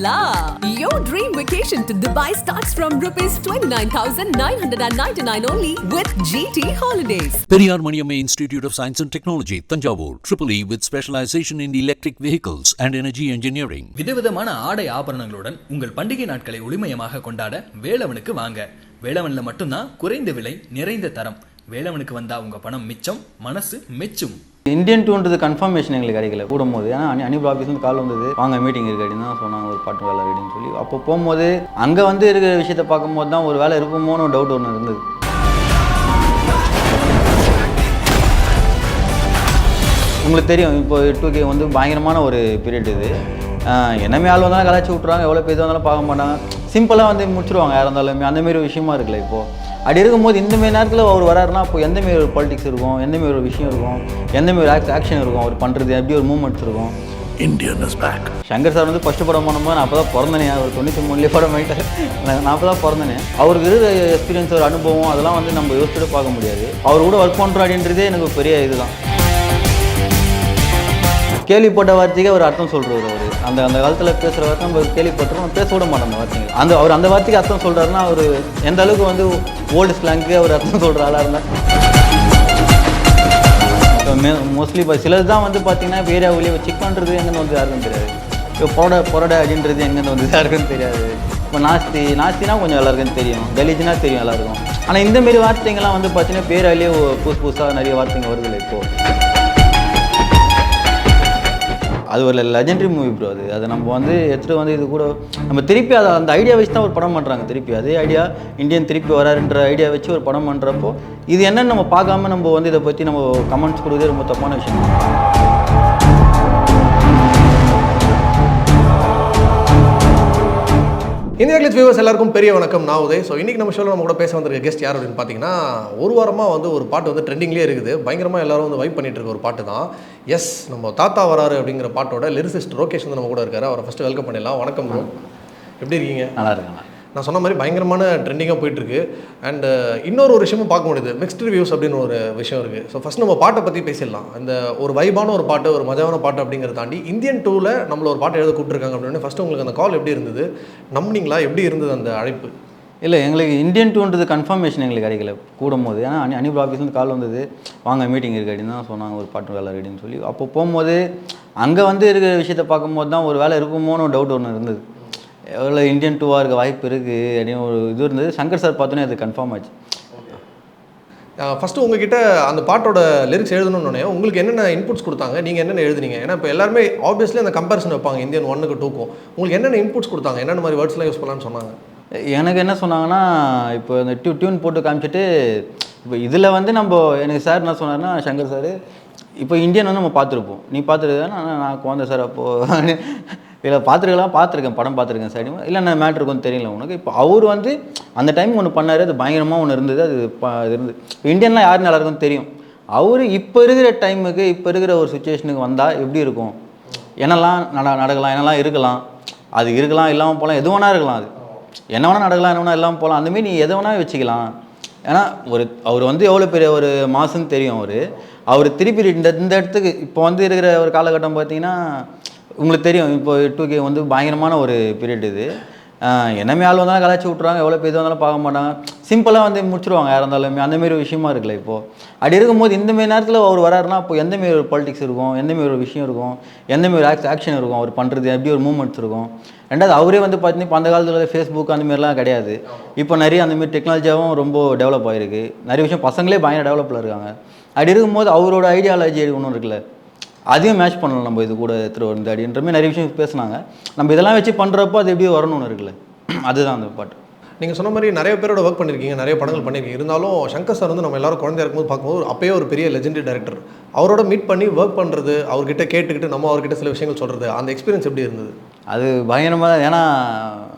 la! Your dream vacation to Dubai starts from rupees 29,999 only with GT Holidays. Periyar Maniamma Institute of Science and Technology, Tanjavur, EEE with specialization in electric vehicles and energy engineering. விதவிதமான ஆடை ஆபரணங்களுடன் உங்கள் பண்டிகை நாட்களை ஒளிமயமாக கொண்டாட வேலவனுக்கு வாங்க. வேலவன்ல மட்டும்தான் குறைந்த விலை, நிறைந்த தரம். வேலவனுக்கு வந்தா உங்க பணம் மிச்சம், மனசு மெச்சும். இந்தியன் டூன்றது கன்ஃபர்மேஷன் எங்களுக்கு கிடைக்கல கூடும்போது. ஏன்னா அனிபுல் ஆஃபீஸ்லேருந்து கால் வந்தது, வாங்க மீட்டிங் இருக்கு அப்படின்னு தான் சொன்னாங்க, ஒரு பாட்டு வேலை அப்படின்னு சொல்லி. அப்போ போகும்போது அங்கே வந்து இருக்கிற விஷயத்தை பார்க்கும்போது தான் ஒரு வேலை இருக்குமோன்னு ஒரு டவுட் ஒன்று இருந்தது. உங்களுக்கு தெரியும், இப்போ 2K வந்து பயங்கரமான ஒரு பீரியட் இது. என்னமே ஆள் வந்தாலும் கலாச்சி விட்ருவாங்க, எவ்வளோ பேர் வந்தாலும் பார்க்க மாட்டாங்க, சிம்பிளாக வந்து முடிச்சிருவாங்க யாராக இருந்தாலுமே. அந்தமாரி ஒரு விஷயமா இருக்குல்ல இப்போது. அப்படி இருக்கும்போது இந்தமாரி நேரத்தில் அவர் வராருன்னா அப்போ எந்தமாரி ஒரு பாலிடிக்ஸ் இருக்கும், எந்தமாரி ஒரு விஷயம் இருக்கும், எந்தமாரி ஒரு ஆக்ஷன் இருக்கும், அவர் பண்ணுறது எப்படி ஒரு மூவ்மெண்ட்ஸ் இருக்கும். Indian is back. Shankar sir வந்து ஃபஸ்ட்டு படம் பண்ணும்போது நான் அப்போ தான் பிறந்தனே, அவர் 93 படம் ஆகிட்டார், நான் அப்போ தான் பிறந்தனே. அவருக்கு இருக்கிற எக்ஸ்பீரியன்ஸ், ஒரு அனுபவம், அதெல்லாம் வந்து நம்ம யோசிச்சுட்டு பார்க்க முடியாது. அவர் கூட ஒர்க் பண்ணுறோம் அப்படின்றதே எனக்கு பெரிய இதுதான். கேள்விப்பட்ட வார்த்தைக்கு அவர் அர்த்தம் சொல்கிறார். அவர் அந்த காலத்தில் பேசுகிற வார்த்தை நம்ம கேள்விப்பட்டிருக்கோம், பேச விட மாட்டோம் அந்த வார்த்தைங்க. அவர் அந்த வார்த்தைக்கு அர்த்தம் சொல்கிறாருன்னா அவர் எந்த அளவுக்கு வந்து ஓல்டு ஸ்லாங்க்கு அவர் அர்த்தம் சொல்கிற ஆளாக இருந்தால். மோஸ்ட்லி இப்போ சிலது தான் வந்து பார்த்தீங்கன்னா இப்போ ஏரியாவிலேயே செக் பண்ணுறது எங்கேருந்து வந்து யாருக்கும் தெரியாது. இப்போ பொரடை அப்படின்றது எங்கேருந்து வந்து யாருக்கும் தெரியாது. இப்போ நாஸ்தினா கொஞ்சம் எல்லாருக்கும் தெரியும், கலீஜ்னா தெரியும் எல்லாருக்கும். ஆனால் இந்தமாரி வார்த்தைங்கள்லாம் வந்து பார்த்தீங்கன்னா பேராலேயே புதுசாக நிறைய வார்த்தைங்க வருதில்லை இப்போது. அது ஒரு லெஜெண்டரி மூவி ப்ரோ. அது நம்ம வந்து எடுத்துகிட்டு வந்து இது கூட நம்ம திருப்பி அந்த ஐடியா வச்சு தான் ஒரு படம் பண்ணுறாங்க. திருப்பி அதே ஐடியா இந்தியன் திருப்பி வராருன்ற ஐடியா வச்சு ஒரு படம் பண்ணுறப்போ இது என்னன்னு நம்ம பார்க்காம நம்ம வந்து இதை பற்றி நம்ம கமெண்ட்ஸ் கொடுக்குறதே ரொம்ப தப்பான விஷயம். இந்தியா கிளிட்ஸ் வியூவர்ஸ் எல்லாருக்கும் பெரிய வணக்கம். நான் உதய். ஸோ இன்றைக்கி நம்ம ஷோவில் நம்ம கூட பேச வந்திருக்க கெஸ்ட் யார் அப்படின்னு பார்த்தீங்கன்னா, ஒரு வாரமாக வந்து ஒரு பாட்டு வந்து ட்ரெண்டிங்லேயே இருக்குது. பயங்கரமாக எல்லாரும் வந்து வைப் பண்ணிட்டு இருக்க ஒரு பாட்டு தான். எஸ், நம்ம தாத்தா வராரு அப்படிங்கிற பாட்டோட லிரிசிஸ்ட் ரோகேஷ் வந்து நம்ம கூட இருக்காரு. அவரை ஃபஸ்ட்டு வெல்கம் பண்ணிடலாம். வணக்கம் ப்ரோ, எப்படி இருக்கீங்க? நல்லா இருக்கேன். நான் சொன்ன மாதிரி பயங்கரமான ட்ரெண்டிங்காக போயிட்டுருக்கு. அண்ட் இன்னொரு விஷயமும் பார்க்க முடியுது, மிக்ஸ்டு ரிவ்யூஸ் அப்படின்னு ஒரு விஷயம் இருக்குது. ஸோ ஃபஸ்ட் நம்ம பாட்டை பற்றி பேசிடலாம். அந்த ஒரு வைபான ஒரு பாட்டு, ஒரு மஜாவான பாட்டு அப்படிங்கிறத தாண்டி இந்தியன் டூவில் நம்மள ஒரு பாட்டு எழுத கூப்பிட்டுருக்காங்க அப்படின்னு ஃபஸ்ட்டு உங்களுக்கு அந்த கால் எப்படி இருந்தது? நம்பினீங்களா? எப்படி இருந்தது அந்த அழைப்பு? இல்லை, எங்களுக்கு இந்தியன் டூன்றது கன்ஃபர்மேஷன் எங்களுக்கு கிடைக்கல கூடும்போது. ஏன்னா அனிபுல் ஆஃபீஸ்லேருந்து கால் வந்தது, வாங்க மீட்டிங் இருக்குது அப்படின்னு தான் சொன்னாங்க, ஒரு பாட்டு வேலை அப்படின்னு சொல்லி. அப்போ போகும்போது அங்கே வந்து இருக்கிற விஷயத்தை பார்க்கும்போது தான் ஒரு வேலை இருக்குமோன்னு ஒரு டவுட் ஒன்று இருந்தது. எவ்வளோ இந்தியன் டூவாக இருக்க வாய்ப்பு இருக்குது அப்படின்னு ஒரு இது இருந்தது. சங்கர் சார் பார்த்தோன்னே அது கன்ஃபார்ம் ஆச்சு. ஃபஸ்ட்டு உங்ககிட்ட அந்த பாட்டோட லிரிக்ஸ் எழுதணுன்னே உங்களுக்கு என்னென்ன இன்புட்ஸ் கொடுத்தாங்க? நீங்கள் என்னென்ன எழுதுனீங்க? ஏன்னா இப்போ எல்லாருமே ஆப்வியஸ்லி அந்த கம்பேரிசன் வைப்பாங்க இந்தியன் 1க்கு 2க்கும். உங்களுக்கு என்னென்ன இன்புட்ஸ் கொடுத்தாங்க? என்னென்ன மாதிரி வேர்ட்ஸ்லாம் யூஸ் பண்ணலான்னு சொன்னாங்க? எனக்கு என்ன சொன்னாங்கன்னா, இப்போ இந்த டியூன் போட்டு காமிச்சிட்டு, இப்போ இதில் வந்து நம்ம எனக்கு சார் என்ன சொன்னார்னா, சங்கர் சார், இப்போ இந்தியன் வந்து நம்ம பார்த்துருப்போம், நீ பார்த்துருக்கேன்னா நான் குழந்தை சார் அப்போது இல்லை பார்த்துருக்கேன் படம் பார்த்துருக்கேன் சார். இல்லை நான் மேட்ரு இருக்கும் தெரியல உனக்கு. இப்போ அவர் வந்து அந்த டைம் ஒன்று பண்ணார், அது பயங்கரமாக ஒன்று இருந்தது. அது இருந்தது. இப்போ இந்தியன்லாம் யார் நல்லா இருக்குன்னு தெரியும். அவர் இப்போ இருக்கிற டைமுக்கு, இப்போ இருக்கிற ஒரு சுச்சுவேஷனுக்கு வந்தால் எப்படி இருக்கும், என்னெல்லாம் நடக்கலாம், என்னெல்லாம் இருக்கலாம், அது இருக்கலாம், இல்லாமல் போகலாம், எது வேணா இருக்கலாம், அது என்ன வேணால் நடக்கலாம், என்ன வேணால் இல்லாமல் போகலாம், அந்தமாரி நீ எதை வேணால் வச்சுக்கலாம். ஏன்னா அவர் வந்து எவ்வளோ பெரிய ஒரு மாசுன்னு தெரியும். அவர் திருப்பி இந்த இடத்துக்கு இப்போ வந்து இருக்கிற ஒரு காலகட்டம் பார்த்தீங்கன்னா உங்களுக்கு தெரியும், இப்போ 2K வந்து பயங்கரமான ஒரு பீரியட் இது. என்னமே ஆள் வந்தாலும் கலாச்சி விட்ருவாங்க, எவ்வளோ பேர் வந்தாலும் பார்க்க மாட்டாங்க, சிம்பிளாக வந்து முடிச்சிருவாங்க யாராக இருந்தாலுமே. அந்தமாரி ஒரு விஷயமா இருக்குல்ல இப்போது. அப்படி இருக்கும்போது இந்தமாரி நேரத்தில் அவர் வராருன்னா அப்போ எந்தமாரி ஒரு பாலிடிக்ஸ் இருக்கும், எந்தமாரி ஒரு விஷயம் இருக்கும், எந்தமாரி ஒரு ஆக்ஷன் இருக்கும், அவர் பண்ணுறது எப்படி ஒரு மூவ்மெண்ட்ஸ் இருக்கும். ரெண்டாவது அவரே வந்து பார்த்தீங்கன்னா இப்போ அந்த காலத்தில் ஃபேஸ்புக் அந்தமாரிலாம் கிடையாது. இப்போ நிறைய அந்தமாரி டெக்னாலஜியாகவும் ரொம்ப டெவலப் ஆகிருக்கு. நிறைய விஷயம் பசங்களே பயங்கர டெவலப்பில் இருக்காங்க. அப்படி இருக்கும்போது அவரோட ஐடியாலஜி ஒன்றும் இருக்குல்ல, அதையும் மேட்ச் பண்ணலாம் நம்ம இது கூட எடுத்துகிட்டு வந்து அப்படின்ற மாதிரி நிறைய விஷயம் பேசுனாங்க. நம்ம இதெல்லாம் வச்சு பண்ணுறப்போ அது எப்படி வரணும்னு இருக்குல்ல, அதுதான் அந்த பாட்டு. நீங்கள் சொன்ன மாதிரி நிறைய பேரோட ஒர்க் பண்ணியிருக்கீங்க, நிறைய படங்கள் பண்ணியிருக்கீங்க. இருந்தாலும் சங்கர் சார் வந்து நம்ம எல்லாரும் குழந்தையா இருக்கும்போது பார்க்கும்போது அப்போயே ஒரு பெரிய லெஜெண்டரி டைரக்டர். அவரோட மீட் பண்ணி ஒர்க் பண்ணுறது, அவர்கிட்ட கேட்டுக்கிட்டு நம்ம அவர்கிட்ட சில விஷயங்கள் சொல்கிறது, அந்த எக்ஸ்பீரியன்ஸ் எப்படி இருந்தது? அது பயங்கரமாக தான். ஏன்னா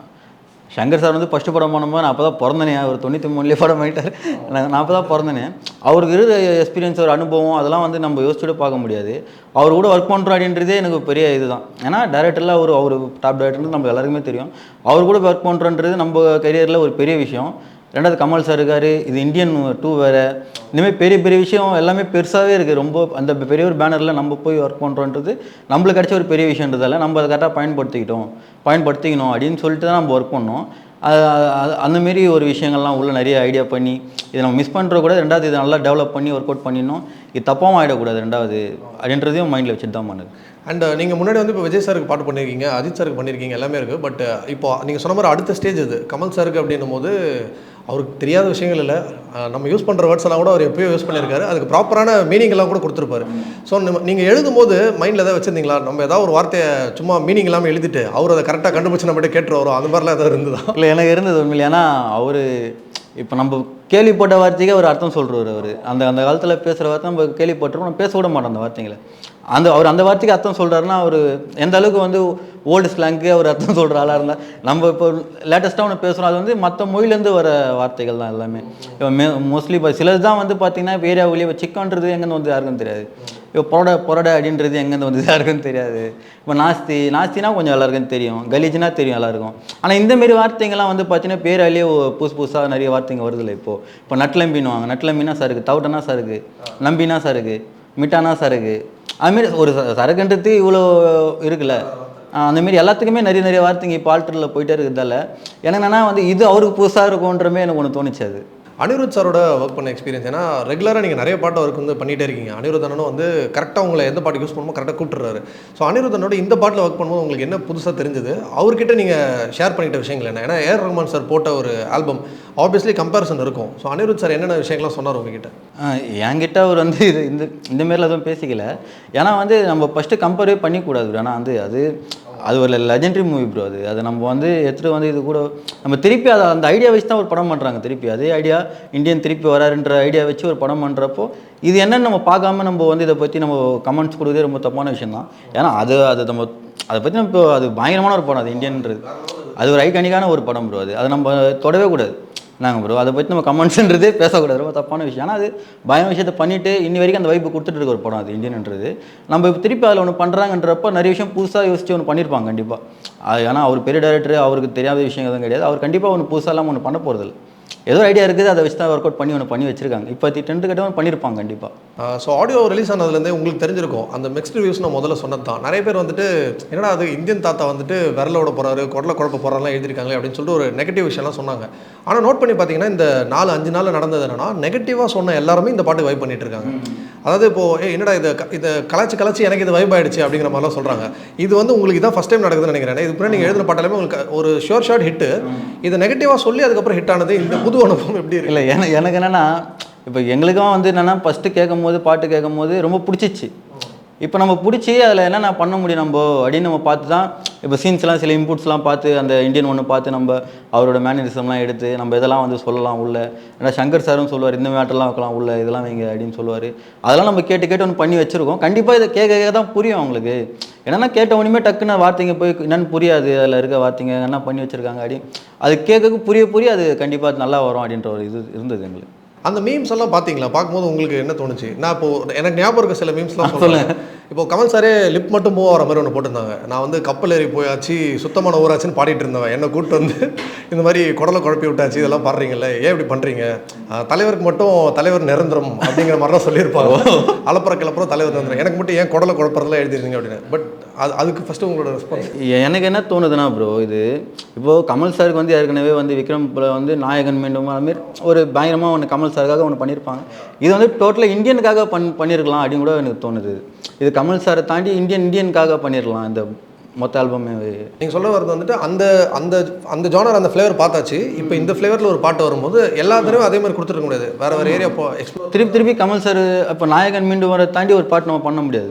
சங்கர் சார் வந்து ஃபஸ்ட்டு படம் பண்ணும்போது நான் அப்போ தான் பிறந்தனே, அவர் 93 படம் ஆகிட்டார், நான் அப்போ தான் பிறந்தனே. அவருக்கு இருக்கிற எக்ஸ்பீரியன்ஸ், ஒரு அனுபவம், அதெல்லாம் வந்து நம்ம யோசிச்சுட்டு பார்க்க முடியாது. அவர் கூட ஒர்க் பண்ணுறோம் அப்படின்றதே எனக்கு பெரிய இதுதான். ஏன்னா டேரக்டரில் அவர் டாப் டேரக்டர்னு நம்ம எல்லாருக்குமே தெரியும். அவர் கூட ஒர்க் பண்ணுறோன்றது நம்ம கரியரில் ஒரு பெரிய விஷயம். ரெண்டாவது கமல் சார் இருக்கார், இது இந்தியன் 2 வேறு. இந்தமாதிரி பெரிய பெரிய விஷயம் எல்லாமே பெருசாகவே இருக்குது. ரொம்ப அந்த பெரிய ஒரு பேனரில் நம்ம போய் ஒர்க் பண்ணுறோன்றது நம்மளுக்கு கிடைச்ச ஒரு பெரிய விஷயன்றதால நம்ம அதை கரெக்டாக பயன்படுத்திக்கணும் அப்படின்னு சொல்லிட்டு தான் நம்ம ஒர்க் பண்ணோம். அந்தமாரி ஒரு விஷயங்கள்லாம் உள்ள நிறைய ஐடியா பண்ணி இதை நம்ம மிஸ் பண்ணுற கூட, ரெண்டாவது இதை நல்லா டெவலப் பண்ணி ஒர்க் அவுட் பண்ணிடணும், இது தப்பாகவும் ஆகிடக்கூடாது ரெண்டாவது அப்படின்றதையும் மைண்டில் வச்சுட்டு தான் பண்ணுது. அண்ட் நீங்கள் முன்னாடி வந்து இப்போ விஜய் சாருக்கு பாட்டு பண்ணியிருக்கீங்க, அஜித் சாருக்கு பண்ணியிருக்கீங்க, எல்லாமே இருக்குது. பட் இப்போ நீங்கள் சொன்ன மாதிரி அடுத்த ஸ்டேஜ் இது கமல் சாருக்கு அப்படின்னும் போது அவருக்கு தெரியாத விஷயங்கள் இல்லை. நம்ம யூஸ் பண்ணுற வேர்ட்ஸ் எல்லாம் கூட அவர் எப்போயோ யூஸ் பண்ணியிருக்காரு, அதுக்கு ப்ராப்பரான மீனிங் எல்லாம் கூட கொடுத்துருப்பாரு. ஸோ நீங்கள் எழுதும் போது மைண்டில் எதாவது வச்சுருந்தீங்களா, நம்ம ஏதாவது ஒரு வார்த்தையை சும்மா மீனிங் இல்லாமல் எழுதிட்டு அவர் அதை கரெக்டாக கண்டுபிடிச்சி நம்மகிட்ட கேட்டு வரும், அந்த மாதிரிலாம் ஏதாவது இருந்ததா? இல்லை, எனக்கு இருந்தது உண்மையில. ஏன்னா அவர் இப்போ நம்ம கேள்விப்பட்ட வார்த்தைக்கு அவர் அர்த்தம் சொல்கிறார். அவர் அந்த காலத்தில் பேசுகிற வார்த்தை நம்ம கேள்விப்பட்டிருக்கோம், நம்ம பேச விட மாட்டோம் அந்த வார்த்தைங்களை. அவர் அந்த வார்த்தைக்கு அர்த்தம் சொல்கிறாருன்னா அவர் எந்த அளவுக்கு வந்து ஓல்டு ஸ்லாங்க்கு அவர் அர்த்தம் சொல்கிற ஆளாக இருந்தால், நம்ம இப்போ லேட்டஸ்ட்டாக ஒன்று பேசுகிறோம், அது வந்து மற்ற மொழியிலேருந்து வர வார்த்தைகள் தான் எல்லாமே. இப்போ மோஸ்ட்லி இப்போ சிலது தான் வந்து பார்த்திங்கன்னா இப்போ ஏரியாவிலேயே இப்போ சிக்கன்றது எங்கேருந்து வந்து யாருக்குன்னு தெரியாது, இப்போ பொரடை அப்படின்றது எங்கேருந்து வந்து யாருக்குன்னு தெரியாது. இப்போ நாஸ்தினா கொஞ்சம் எல்லாருக்கும் தெரியும், கலீஜ்னா தெரியும் எல்லாருக்கும். ஆனால் இந்தமாரி வார்த்தைங்கள்லாம் வந்து பார்த்தீங்கன்னா பேராலேயே புதுசாக நிறைய வார்த்தைங்க வருதில்லை. இப்போ நட்லம்பின்னுவாங்க, நட்லம்பினா சருக்கு, தவுட்டனா சருக்கு, நம்பினா சருக்கு, மிட்டானா சருக்கு. அதுமாரி ஒரு சரக்குன்றது இவ்வளோ இருக்குல்ல, அந்தமாரி எல்லாத்துக்குமே நிறைய வார்த்தைங்க இப்போ ஆல்டரில் போயிட்டே இருக்கிறதால எனக்கு என்னன்னா வந்து இது அவருக்கு புதுசாக இருக்கும்ன்றமே எனக்கு ஒன்று தோணுச்சு. அது அனிருத் சாரோட ஒர்க் பண்ண எக்ஸ்பீரியன்ஸ், ஏன்னா ரெகுலராக நீங்கள் நிறைய பாட்டு ஒர்க் வந்து பண்ணிகிட்டே இருக்கீங்க. அனிருத் அண்ணனும் வந்து கரெக்டாக உங்களை எந்த பாட்டு யூஸ் பண்ணுமோ கரெக்டாக கூப்பிட்டுறாரு. ஸோ அனிருத் அண்ணனோட இந்த பாட்டில் ஒர்க் பண்ணும்போது உங்களுக்கு என்ன புதுசாக தெரிஞ்சது, அவர்கிட்ட நீங்கள் ஷேர் பண்ணிக்கிட்ட விஷயங்கள் என்ன? ஏன்னா ஏஆர் ரஹ்மான் சார் போட்ட ஒரு ஆல்பம் ஆப்வியஸ்லி கம்பேரிசன் இருக்கும். ஸோ அனிருத் சார் என்னென்ன விஷயங்கள்லாம் சொன்னார் உங்ககிட்ட? என்கிட்ட அவர் வந்து இந்தமாரிலாம் எதுவும் பேசிக்கல. ஏன்னா வந்து நம்ம ஃபஸ்ட்டு கம்பேரே பண்ணிக்கூடாது. ஆனால் வந்து அது ஒரு லெஜெண்டரி மூவி ப்ரோ. அது நம்ம வந்து எடுத்துகிட்டு வந்து இது கூட நம்ம திருப்பி அந்த ஐடியா வச்சு தான் ஒரு படம் பண்ணுறாங்க. திருப்பி அதே ஐடியா இந்தியன் திருப்பி வராருன்ற ஐடியா வச்சு ஒரு படம் பண்ணுறப்போ இது என்னன்னு நம்ம பார்க்காம நம்ம வந்து இதை பற்றி நம்ம கமெண்ட்ஸ் கொடுக்குறதே ரொம்ப தப்பான விஷயம் தான். ஏன்னா அது நம்ம அதை பற்றி நம்ம இப்போ அது பயங்கரமான ஒரு படம், அது இந்தியன்றது அது ஒரு ஐகானிக்கான ஒரு படம் ப்ரோ. அது நம்ம தொடவே கூடாது நாங்கள் ப்ரோ. அதை பற்றி நம்ம கமெண்ட்ஸ்ன்றதே பேசக்கூடாது, ரொம்ப தப்பான விஷயம். ஆனால் அது பயம் விஷயத்தை பண்ணிவிட்டு இன்னி வரைக்கும் அந்த வைப்பு கொடுத்துட்டு இருக்க ஒரு படம் அது இந்தியன்ன்றது. நம்ம இப்போ திருப்பி அதில் ஒன்று பண்ணுறாங்கன்றப்போ நிறைய விஷயம் புதுசாக யோசிச்சு ஒன்று பண்ணியிருப்பாங்க கண்டிப்பாக. அது ஏன்னா அவர் பெரிய டைரக்டர், அவருக்கு தெரியாத விஷயம் எதுவும் கிடையாது. அவர் கண்டிப்பாக ஒன்று புதுசாக இல்லாமல் ஒன்று பண்ண போகிறதில்ல. ஏதோ ஐடியா இருக்குது, அதை வச்சு தான் ஒர்க் அவுட் பண்ணி வச்சிருக்காங்க. இப்போ டென்ட்டு கட்டவும் பண்ணியிருப்பாங்க கண்டிப்பாக. ஸோ ஆடியோ ரிலீஸ் ஆனதுலேருந்தே உங்களுக்கு தெரிஞ்சிருக்கும் அந்த மிக்ஸ்ட் ரிவ்யூஸ் நான் முதல்ல சொன்னது தான். நிறைய பேர் வந்துட்டு என்னடா அது இந்தியன் தாத்தா வந்துட்டு விரலோட போகிறாரு, குடலை குழப்ப போகிறாருலாம் எழுதிருக்காங்களே அப்படின்னு சொல்லிட்டு ஒரு நெகட்டிவ் விஷயம்லாம் சொன்னாங்க. ஆனால் நோட் பண்ணி பார்த்தீங்கன்னா இந்த 4-5 நாளில் நடந்தது என்னன்னா, நெகட்டிவாக சொன்ன எல்லாருமே இந்த பாட்டு வைப் பண்ணிட்டு இருக்காங்க. அதாவது இப்போது என்னடா இதை கலாச்சி எனக்கு இது வைப் ஆகிடுச்சு அப்படிங்கிற மாதிரிலாம் சொல்கிறாங்க. இது வந்து உங்களுக்கு இதான் ஃபஸ்ட் டைம் நடக்குதுன்னு நினைக்கிறேன். இது முன்னாடி நீங்கள் எழுதின பாட்டாலுமே உங்களுக்கு ஒரு ஷார்ட் ஹிட்டு, இதை நெகட்டிவாக சொல்லி அதுக்கப்புறம் ஹிட் ஆனது, இந்த புது அனுபவம் எப்படி இருக்கு? இல்லை எனக்கு என்னென்னா, இப்போ எங்களுக்கும் வந்து என்னென்னா ஃபஸ்ட்டு பாட்டு கேட்கும் போது ரொம்ப பிடிச்சிச்சு. இப்போ நம்ம பிடிச்சி அதில் என்னென்ன பண்ண முடியும் நம்ம அப்படின்னு நம்ம பார்த்து தான் இப்போ சீன்ஸ்லாம் சில இன்புட்ஸ்லாம் பார்த்து அந்த இந்தியன் ஒன்று பார்த்து நம்ம அவரோட மேனரிசம்லாம் எடுத்து நம்ம இதெல்லாம் வந்து சொல்லலாம் உள்ள. ஏன்னா சங்கர் சாரும் சொல்லுவார் இந்த மேட்டர்லாம் வைக்கலாம் உள்ள, இதெல்லாம் வைங்க அப்படின்னு சொல்லுவார். அதெல்லாம் நம்ம கேட்டு ஒன்று பண்ணி வச்சுருக்கோம். கண்டிப்பாக இதை கேட்க தான் புரியும் அவங்களுக்கு. என்னென்னா கேட்ட ஒன்றுமே டக்குன்னு வார்த்தைங்க போய் என்னென்னு புரியாது, அதில் இருக்க வார்த்தைங்க என்ன பண்ணி வச்சுருக்காங்க அப்படின்னு அது கேட்க புரிய அது கண்டிப்பாக நல்லா வரும் அப்படின்ற ஒரு இது இருந்தது எங்களுக்கு. அந்த மீம்ஸ் எல்லாம் பார்த்தீங்களா? பார்க்கும்போது உங்களுக்கு என்ன தோணுச்சு? நான் இப்போது எனக்கு ஞாபகம் இருக்க சில மீம்ஸ்லாம் சொல்லுவேன். இப்போ கமல் சாரே லிப் மட்டும் மூவ் ஆகிற மாதிரி ஒன்று போட்டிருந்தாங்க. நான் வந்து கப்பல் ஏறி போயாச்சு, சுத்தமான ஊராச்சுன்னு பாடிட்டு இருந்தவன் என்னை கூப்பிட்டு வந்து இந்த மாதிரி குடலை குழப்பி விட்டாச்சு, இதெல்லாம் பாடுறீங்கல்ல, ஏன் இப்படி பண்ணுறீங்க? தலைவருக்கு மட்டும் தலைவர் நிரந்தரம் அப்படிங்கிற மாதிரிலாம் சொல்லியிருப்பாங்க. அலப்புற கிளப்புறம் தலைவர் நிரந்தரம், எனக்கு மட்டும் ஏன் குடலை குழப்பறதுலாம் எழுதிருந்தீங்க அப்படின்னு. பட் அதுக்கு ஃபஸ்ட்டு உங்களோட ரெஸ்பான்ஸ்? எனக்கு என்ன தோணுதுன்னா ப்ரோ, இது இப்போது கமல் சாருக்கு வந்து ஏற்கனவே வந்து விக்ரம் வந்து நாயகன் மீண்டும் அதுமாரி ஒரு பயங்கரமாக ஒன்று கமல் சாருக்காக ஒன்று பண்ணியிருப்பாங்க. இது வந்து டோட்டலாக இந்தியனுக்காக பண்ணியிருக்கலாம் அப்படின்னு கூட எனக்கு தோணுது. இது கமல் சாரை தாண்டி இந்தியனுக்காக பண்ணிடலாம் இந்த மொத்த ஆல்பமே. நீங்கள் சொல்ல வரது வந்துட்டு அந்த அந்த அந்த ஜானர் அந்த ஃப்ளேவர் பார்த்தாச்சு. இப்போ இந்த ஃப்ளேவரில் ஒரு பாட்டு வரும்போது எல்லா தடவையும் அதே மாதிரி கொடுத்துருக்க முடியாது, வேறு ஏரியா திருப்பி கமல் சார் இப்போ நாயகன் மீண்டும் வர தாண்டி ஒரு பாட்டு நம்ம பண்ண முடியாது.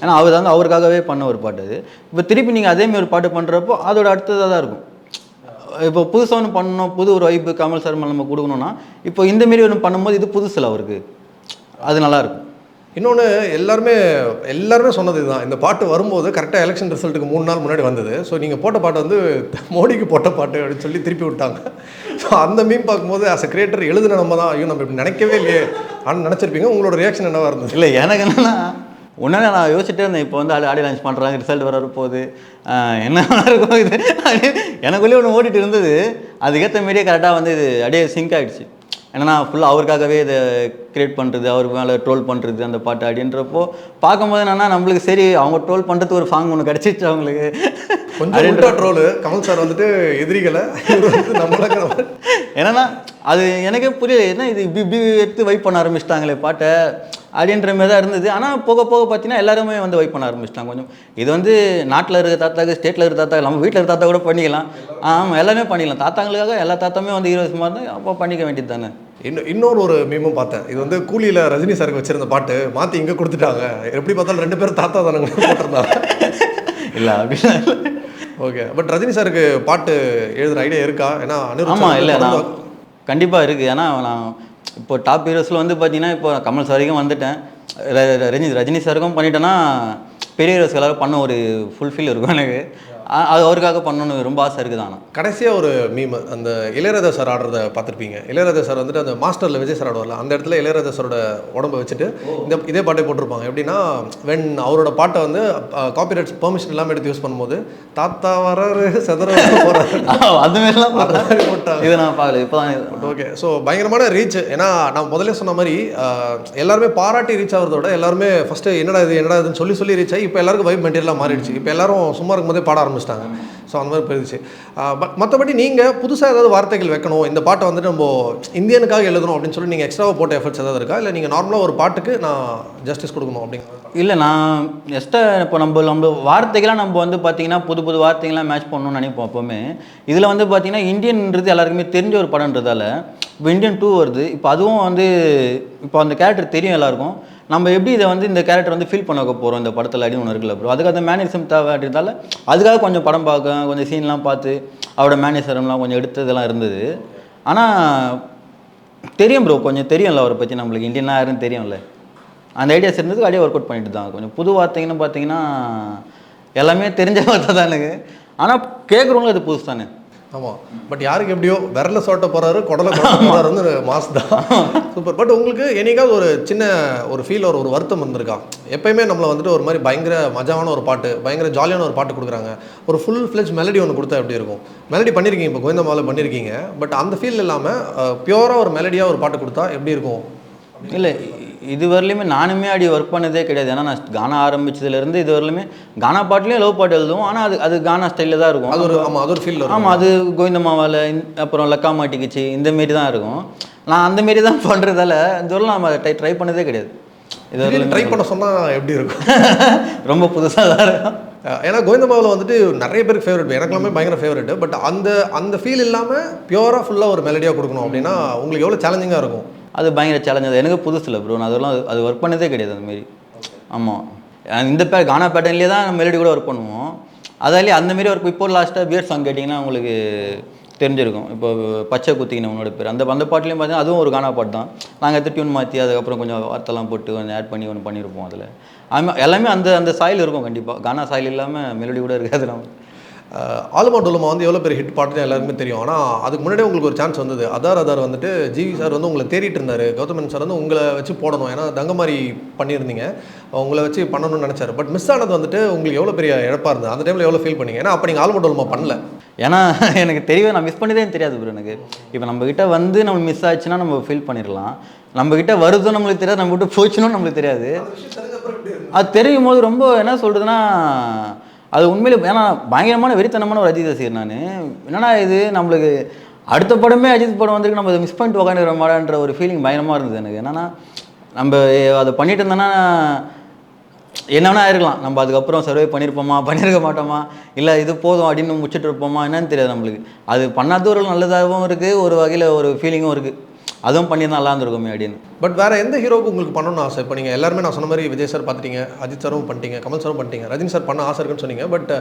ஏன்னா அவர் வந்து அவருக்காகவே பண்ண ஒரு பாட்டு அது. இப்போ திருப்பி நீங்கள் அதேமாதிரி ஒரு பாட்டு பண்ணுறப்போ அதோட அடுத்ததாக தான் இருக்கும். இப்போ புதுசாக ஒன்று பண்ணணும், புது ஒரு வைப்பு கமல் சார் மேலே நம்ம கொடுக்கணும்னா இப்போ இந்தமாரி ஒன்று பண்ணும்போது இது புதுசில் அவருக்கு அது நல்லாயிருக்கும். இன்னொன்று எல்லாருமே சொன்னது இதுதான், இந்த பாட்டு வரும்போது கரெக்டாக எலெக்ஷன் ரிசல்ட்டுக்கு 3 நாள் முன்னாடி வந்தது. ஸோ நீங்கள் போட்ட பாட்டு வந்து மோடிக்கு போட்ட பாட்டு அப்படின்னு சொல்லி திருப்பி விட்டாங்க. ஸோ அந்த மீம் பார்க்கும்போது அஸ் அ கிரியேட்டர் எழுதுன நம்ம தான் ஐயோ நம்ம இப்படி நினைக்கவே இல்லையே ஆனால் நினச்சிருப்பீங்க. உங்களோட ரியாக்ஷன் என்னவாக இருந்தது? இல்லை எனக்கு என்னென்னா உடனே நான் யோசிச்சுட்டே இருந்தேன், இப்போ வந்து ஆடியோ லான்ச் பண்ணுறாங்க, ரிசல்ட் வர போகுது, என்ன இருக்கும் இது எனக்குள்ளேயே ஒன்று ஓடிட்டு இருந்தது. அதுக்கேற்ற மாரியே கரெக்டாக வந்து இது அப்படியே சிங்க் ஆகிடுச்சு. ஏன்னா ஃபுல்லாக அவருக்காகவே இதை கிரியேட் பண்ணுறது, அவருக்கு மேலே ட்ரோல் பண்ணுறது அந்த பாட்டு அப்படின்றப்போ பார்க்கும்போது என்னன்னா நம்மளுக்கு சரி அவங்க ட்ரோல் பண்ணுறதுக்கு ஒரு சாங் ஒன்று கிடச்சிச்சு அவங்களுக்கு. கொஞ்சம் ட்ரோலு கமல் சார் வந்துட்டு எதிரிகளை நம்மளுக்கு என்னன்னா அது எனக்கே புரியல, என்ன இது இப்படி இப்படி எடுத்து வைப் பண்ண ஆரம்பிச்சிட்டாங்களே பாட்டை அப்படின்ற மாதிரி தான் இருந்தது. ஆனால் போக போக பார்த்தீங்கன்னா எல்லாருமே வந்து வைப் பண்ண ஆரம்பிச்சிட்டாங்க. கொஞ்சம் இது வந்து நாட்டில் இருக்க தாத்தாக்கு, ஸ்டேட்டில் இருக்க தாத்தா, நம்ம வீட்டில் இருக்க தாத்தா கூட பண்ணிக்கலாம். ஆமாம், எல்லாமே பண்ணிக்கலாம். தாத்தாங்களுக்காக எல்லா தாத்தாமே வந்து ஹீரோஸ் மாதிரி இருந்தால் அப்போ பண்ணிக்க வேண்டியது தானே. இன்னொரு ஒரு மீமும் பார்த்தேன். இது வந்து கூலியில் ரஜினி சாருக்கு வச்சிருந்த பாட்டு மாற்றி இங்கே கொடுத்துட்டாங்க. எப்படி பார்த்தாலும் 2 பேரும் தாத்தா தானங்க போட்டிருந்தாங்க. இல்லை அப்படின்னா ஓகே. பட் ரஜினி சாருக்கு பாட்டு எழுதுகிற ஐடியா இருக்கா? ஏன்னா ஆமாம், இல்லை நான் கண்டிப்பாக இருக்குது. ஏன்னா நான் இப்போ டாப் ஹீரோஸில் வந்து பார்த்தீங்கன்னா இப்போ கமல் சார் வரைக்கும் வந்துட்டேன், ரஜினி சாருக்கும் பண்ணிட்டேன்னா பெரிய ஹீரோஸ் எல்லாரும் பண்ண ஒரு ஃபுல்ஃபில் இருக்கும் எனக்கு. அது அவருக்காக பண்ணணும்னு ரொம்ப ஆசை இருக்குது. ஆனால் கடைசியாக ஒரு மீம், அந்த இளையராஜா சார் ஆடுறத பார்த்துருப்பீங்க. இளையராஜா சார் வந்துட்டு அந்த மாஸ்டரில் விஜய் சார் ஆடுவார்ல, அந்த இடத்துல இளையராஜா சாரோட உடம்பை வச்சுட்டு இதே பாட்டை போட்டிருப்பாங்க. எப்படின்னா வென் அவரோட பாட்டை வந்து காப்பிரைட்ஸ் பெர்மிஷன் இல்லாமல் எடுத்து யூஸ் பண்ணும்போது தாத்தா வராரு செதற போகிறாரு அது மாதிரிலாம் போட்டாங்க. இதை நான் பார்க்கல இப்போ தான். ஓகே. ஸோ பயங்கரமான ரீச். ஏன்னா நான் முதல்ல சொன்ன மாதிரி எல்லாருமே பாராட்டி ரீச் ஆகிறதோட எல்லாருமே ஃபஸ்ட்டு என்னடா இதுன்னு சொல்லி ரீச் ஆகி இப்போ எல்லாருக்கும் வைப் மெட்டீரியலாக மாறிடுச்சு. இப்போ எல்லாரும் சும்மா இருக்கும்போதே பாட ஆரம்பிச்சிட்டாங்க. ஸோ அந்த மாதிரி போயிடுச்சு. மற்றபடி நீங்கள் புதுசாக ஏதாவது வார்த்தைகள் வைக்கணும், இந்த பாட்டை வந்துட்டு நம்ம இந்தியனுக்காக எழுதணும் அப்படின்னு சொல்லி நீங்கள் எக்ஸ்ட்ராவாக போட்ட எஃபர்ட்ஸ் ஏதாவது இருக்கா? இல்லை நீங்கள் நார்மலாக ஒரு பாட்டுக்கு நான் ஜஸ்டிஸ் கொடுக்கணும் அப்படிங்கிற? இல்லை, நான் எக்ஸ்ட்ரா இப்போ நம்ம வார்த்தைகள்லாம் நம்ம வந்து பார்த்தீங்கன்னா புது வார்த்தைகள்லாம் மேட்ச் பண்ணணும்னு நினைப்போம் எப்போவுமே. இதில் வந்து பார்த்தீங்கன்னா இந்தியன்றது எல்லாருக்குமே தெரிஞ்ச ஒரு படம்ன்றதால இப்போ இந்தியன் 2 வருது. இப்போ அதுவும் வந்து இப்போ அந்த கேரக்டர் தெரியும் எல்லாருக்கும். நம்ம எப்படி இதை வந்து இந்த கேரக்டர் வந்து ஃபீல் பண்ண போகிறோம் இந்த படத்தில் அப்படின்னு ஒன்று இருக்குல்ல ப்ரோ. அதுக்கு அந்த மேனேஜம் தேவை அப்படின்றதால அதுக்காக கொஞ்சம் படம் பார்க்க, கொஞ்சம் சீன்லாம் பார்த்து அவரோட மேனேஜர்லாம் கொஞ்சம் எடுத்ததெல்லாம் இருந்தது. ஆனால் தெரியும் ப்ரோ, கொஞ்சம் தெரியும்ல அவரை பற்றி, நம்மளுக்கு இந்தியனாக யாருன்னு தெரியும்ல. அந்த ஐடியாஸ் இருந்ததுக்கு அப்படியே ஒர்க் அவுட் பண்ணிட்டு தான். கொஞ்சம் புது வார்த்தைங்கன்னு பார்த்தீங்கன்னா எல்லாமே தெரிஞ்ச வார்த்தை தான் எனக்கு. ஆனால் கேட்குறவங்களும் அது புதுசு தானே. ஆமாம். பட் யாருக்கு எப்படியோ விரல சோட்ட போகிறாரு, குடலை போகிறாரு வந்து மாஸ் தான். சூப்பர். பட் உங்களுக்கு என்னைக்காவது ஒரு சின்ன ஒரு ஃபீல் ஒரு வருத்தம் வந்திருக்கா? எப்பயுமே நம்மளை வந்துட்டு ஒரு மாதிரி பயங்கர மஜாவான ஒரு பாட்டு, பயங்கர ஜாலியான ஒரு பாட்டு கொடுக்குறாங்க, ஒரு ஃபுல் ஃப்ளெஜ் மெலடி ஒன்று கொடுத்தா எப்படி இருக்கும்? மெலடி பண்ணியிருக்கீங்க, இப்போ கோவிந்தமாவில் பண்ணியிருக்கீங்க. பட் அந்த ஃபீல் இல்லாமல் பியூராக ஒரு மெலடியாக ஒரு பாட்டு கொடுத்தா எப்படி இருக்கும்? இல்லை, இது வரலையுமே நானுமே அப்படி ஒர்க் பண்ணதே கிடையாது. ஏன்னா நான் கானா ஆரம்பிச்சதுலேருந்து இது வரலையுமே கானா பாட்டுலேயும் லவ் பாட்டு எழுதுவோம். ஆனால் அது கானா ஸ்டைலில் தான் இருக்கும். அது ஒரு ஃபீல். ஆமாம், அது கோவிந்தமாவால் அப்புறம் லக்கா மாட்டிக்கிச்சு இந்தமாரி தான் இருக்கும். நான் அந்தமாரி தான் பண்ணுறதால இந்த வரலாம் நம்ம ட்ரை பண்ணதே கிடையாது. இது ட்ரை பண்ண சொன்னால் எப்படி இருக்கும்? ரொம்ப புதுசாக தான் இருக்கும். ஏன்னா கோவிந்தமாவில் வந்துட்டு நிறைய பேருக்கு ஃபேவரட், எனக்குலாமே பயங்கர ஃபேவரெட்டு. பட் அந்த ஃபீல் இல்லாமல் பியூராக ஃபுல்லாக ஒரு மெலடியாக கொடுக்கணும் அப்படின்னா உங்களுக்கு எவ்வளோ சேலஞ்சிங்காக இருக்கும்? அது பயங்கர சேலஞ்ச். அது எனக்கு புதுசு இல்லை ப்ரோ, நான் அதெல்லாம் அது ஒர்க் பண்ணதே கிடையாது அந்தமாரி. ஆமாம், இந்த கானா பேட்டர்ன்லேயே தான் மெலடி கூட ஒர்க் பண்ணுவோம். அதாலே அந்தமாரி ஒர்க். இப்போ லாஸ்ட்டாக பியர் சாங் கேட்டிங்கன்னா உங்களுக்கு தெரிஞ்சிருக்கும். இப்போ பச்சை குத்திக்கின உன்னோட பேர் அந்த பாட்டுலேயும் பார்த்தீங்கன்னா அதுவும் ஒரு கானா பாட்டு தான். நாங்கள் எடுத்து டியூன் மாற்றி அதுக்கப்புறம் கொஞ்சம் வார்த்தைலாம் போட்டு கொஞ்சம் ஆட் பண்ணி ஒன்று பண்ணியிருப்போம். அதில் எல்லாமே அந்த சாயில் இருக்கும் கண்டிப்பாக. கானா சாயில் இல்லாமல் மெலடி கூட இருக்காது. நம்ம ஆலுமா டோலுமா வந்து எவ்வளோ பெரிய ஹிட் பாட்டுன்னு எல்லாருக்குமே தெரியும். ஆனால் அதுக்கு முன்னாடியே உங்களுக்கு ஒரு சான்ஸ் வந்தது. அதார் வந்துட்டு ஜிவி சார் வந்து உங்களை தேடிட்டு இருந்தார். கௌதமன் சார் வந்து உங்களை வச்சு போடணும், ஏன்னா தங்கமாரி பண்ணியிருந்தீங்க, உங்களை வச்சு பண்ணணும்னு நினச்சார். பட் மிஸ் ஆனது வந்துட்டு உங்களுக்கு எவ்வளோ பெரிய இழப்பாக இருந்தது? அந்த டைமில் எவ்வளோ ஃபீல் பண்ணீங்க? ஏன்னா அப்போ நீங்கள் ஆலுமா டோலுமா பண்ணல. ஏன்னா எனக்கு தெரியவே, நான் மிஸ் பண்ணிதே தெரியாது ப்ரோ எனக்கு. இப்போ நம்மக்கிட்ட வந்து நம்ம மிஸ் ஆச்சுன்னா நம்ம ஃபீல் பண்ணிடலாம். நம்மக்கிட்ட வருதும் நம்மளுக்கு தெரியாது, நம்ம விட்டு போச்சுன்னு நம்மளுக்கு தெரியாது. அது தெரியும் போது ரொம்ப என்ன சொல்கிறதுன்னா அது உண்மையிலே, ஏன்னா பயங்கரமான வெறித்தனமான ஒரு அஜித் ரசிகர் நான். என்னன்னா இது நம்மளுக்கு அடுத்த படமே அஜித் படம் வந்துருக்கு, நம்ம அதை மிஸ் பண்ணிட்டு உட்காந்துக்கிற மாடான்ற ஒரு ஃபீலிங் பயங்கரமாக இருந்தது எனக்கு. என்னன்னா நம்ம அதை பண்ணிட்டு இருந்தோன்னா என்னன்னா இருக்கலாம், நம்ம அதுக்கப்புறம் சர்வே பண்ணியிருக்க மாட்டோமா, இல்லை இது போதும் அப்படின்னு முடிச்சுட்டு இருப்போமா என்னன்னு தெரியாது நம்மளுக்கு. அது பண்ணாத ஒரு நல்லதாகவும் இருக்குது, ஒரு வகையில் ஒரு ஃபீலிங்கும் இருக்குது, அதுவும் பண்ணி நல்லா இருந்திருக்குமே அப்படின்னு. பட் வேறு எந்த ஹீரோவுக்கு உங்களுக்கு பண்ணணும்னு ஆசை? இப்போ நீங்கள் எல்லாருமே நான் சொன்ன மாதிரி விஜய் சார் பார்த்துட்டீங்க, அஜித் சாரும் பண்ணிட்டீங்க, கமல் சாரும் பண்ணிட்டீங்க, ரஜினி சார் பண்ண ஆசை இருக்குன்னு சொன்னீங்க. பட்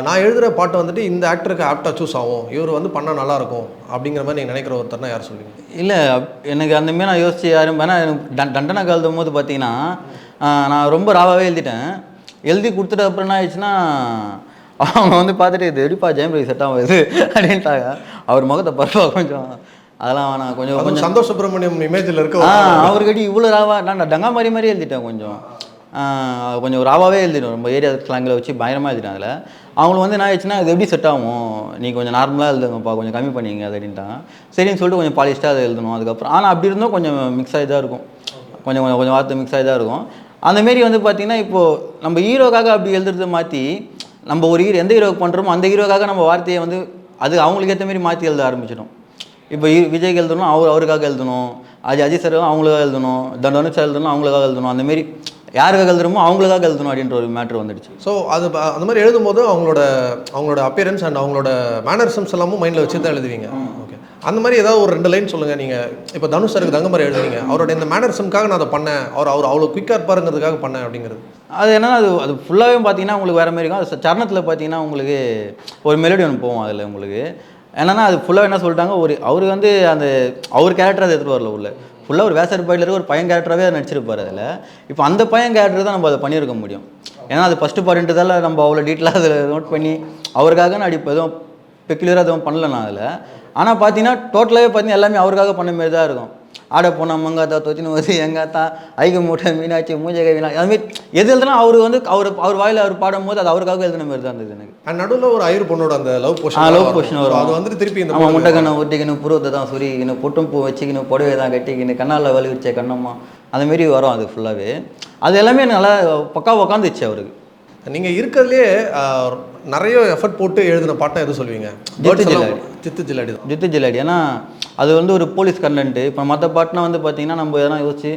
நான் எழுதுகிற பாட்டு வந்துட்டு இந்த ஆக்டருக்கு ஆப்டாக சூஸ் ஆகும், இவர் வந்து பண்ணால் நல்லாயிருக்கும் அப்படிங்கிற மாதிரி நீங்கள் நினைக்கிற ஒருத்தர்னா யார் சொல்லுவீங்க? இல்லை, எனக்கு அந்தமாரி நான் யோசிச்சு யாரும் வேணா. எனக்கு தண்டனை எழுதும் போது பார்த்தீங்கன்னா நான் ரொம்ப ராவாகவே எழுதி கொடுத்துட்டு அப்புறம் என்ன ஆயிடுச்சுன்னா அவங்க வந்து பார்த்துட்டு இது எடுப்பா ஜெயம் ரவி செட் ஆகும் இது அப்படின்ட்டாங்க. அவர் முகத்தை பரவா கொஞ்சம் அதெல்லாம் நான் கொஞ்சம் சந்தோஷ் சுப்ரமணியம் இமேஜில் இருக்க அவர்கிட்ட இவ்வளோ ராவா நான் டங்கா மாதிரி எழுதிட்டேன் கொஞ்சம். கொஞ்சம் ராவாகவே எழுதிடும், ரொம்ப ஏரியா ஸ்லாங்கில் வச்சு பயங்கரமாக எழுதிடும். அதில் அவங்களுக்கு வந்து என்ன ஆயிடுச்சுன்னா அது எப்படி செட் ஆகும், நீங்கள் கொஞ்சம் நார்மலாக எழுதுங்கப்பா, கொஞ்சம் கம்மி பண்ணிங்க அது அப்படின்ட்டாங்க. சரின்னு சொல்லிட்டு கொஞ்சம் பாலிஷ்டாக அதை எழுதணும். அதுக்கப்புறம் ஆனால் அப்படி இருந்தும் கொஞ்சம் மிக்ஸ் ஆகி தான் இருக்கும், கொஞ்சம் கொஞ்சம் கொஞ்சம் வார்த்தை மிக்ஸ் ஆகி தான் இருக்கும். அந்தமாரி வந்து பார்த்திங்கன்னா இப்போது நம்ம ஹீரோக்காக அப்படி எழுதுறதை மாற்றி நம்ம ஒரு எந்த ஹீரோவுக்கு பண்ணுறோமோ அந்த ஹீரோக்காக நம்ம வார்த்தையை வந்து அது அவங்களுக்கு ஏற்ற மாரி மாற்றி எழுத ஆரம்பிச்சிடும். இப்போ விஜய்க்கு எழுதணும் அவருக்காக எழுதணும், அஜித் சார் அவங்களுக்காக எழுதணும், தனுஷ் சார் எழுதணும் அவங்களுக்காக எழுதணும், அந்தமாரி யாருக்காக எழுதுறமோ அவங்களுக்காக எழுதணும் அப்படின்ற ஒரு மேட்ரு வந்துடுச்சு. ஸோ அது அந்த மாதிரி எழுதும்போது அவங்களோட அப்பியரன்ஸ் அண்ட் அவங்களோட மேனரிசம்ஸ் எல்லாமும் மைண்டில் வச்சு தான் எழுதுவீங்க. ஓகே, அந்த மாதிரி ஏதாவது ஒரு 2 லைன் சொல்லுங்கள். நீங்கள் இப்போ தனுஷ் சாருக்கு தங்கமரை எழுதுவீங்க, அவரோட இந்த மேனரிசம்காக நான் அதை பண்ணேன், அவர் அவ்வளோ குயிக்காக இருப்பாருங்கிறதுக்காக பண்ணேன் அப்படிங்கிறது. அது என்னன்னா அது ஃபுல்லாகவே பார்த்தீங்கன்னா உங்களுக்கு வேறு மாதிரி இருக்கும். அது சரணத்தில் பார்த்தீங்கன்னா உங்களுக்கு ஒரு மெலடி ஒன்று போகும். அதில் உங்களுக்கு என்னென்னா அது ஃபுல்லாக என்ன சொல்லிட்டாங்க, அவர் வந்து அந்த அவர் கேரக்டர் அதை எடுத்துகிட்டு வரல, உள்ள ஃபுல்லாக ஒரு வேசர்பாடியில் இருக்க ஒரு பையன் கேரக்டராகவே அதை நடிச்சிருப்பார். அதில் இப்போ அந்த பையன் கேரக்டர் தான் நம்ம அதை பண்ணியிருக்க முடியும். ஏன்னா அது ஃபஸ்ட்டு பாட்டுன்றதால நம்ம அவ்வளோ டீட்டெயிலாக அதில் நோட் பண்ணி அவருக்காக நான் இப்போ எதுவும் பெக்குலராக எதுவும் பண்ணல நான் அதில். ஆனால் பார்த்தீங்கன்னா டோட்டலாகவே பார்த்தீங்கன்னா எல்லாமே அவருக்காக பண்ண மாரி தான் இருக்கும். ஆடை போனால் மங்காத்தா தொத்தின்னு வந்து எங்காத்தா ஐக்க மூட்டை மீனாட்சி மூஞ்சகை மீனா அதுமாரி எது எழுதுனா அவர் வந்து அவர் வாயில் அவர் பாடும்போது அது அவருக்காக எழுதின மாதிரி தான் இருந்தது எனக்கு. நடுவில் ஒரு ஐயர் பொண்ணோட அந்த லவ் போர்ஷன் வரும், அது வந்துட்டு திருப்பி இந்த முட்டைக்கண்ணை ஒட்டிக்கணும், புருவத்தை தான் சுரிக்கணும், பொட்டும் பூ வச்சுக்கணும், புடவை தான் கட்டிக்கணும், கண்ணால் வலி வச்ச கண்ணம்மா, அதுமாரி வரும் அது ஃபுல்லாகவே. அது எல்லாமே நல்லா பக்கா உக்காந்துச்சு அவருக்கு. நீங்கள் இருக்கிறதுலே நிறைய எஃபர்ட் போட்டு எழுதின பாட்டை எது சொல்லுவீங்க? ஜித்து ஜில்லாடி தான். ஜித்து ஜில்லாடி ஏன்னா அது வந்து ஒரு போலீஸ் கண்டென்ட்டு. இப்போ மற்ற பாட்டுனா வந்து பார்த்திங்கன்னா நம்ம எதனா யோசிச்சு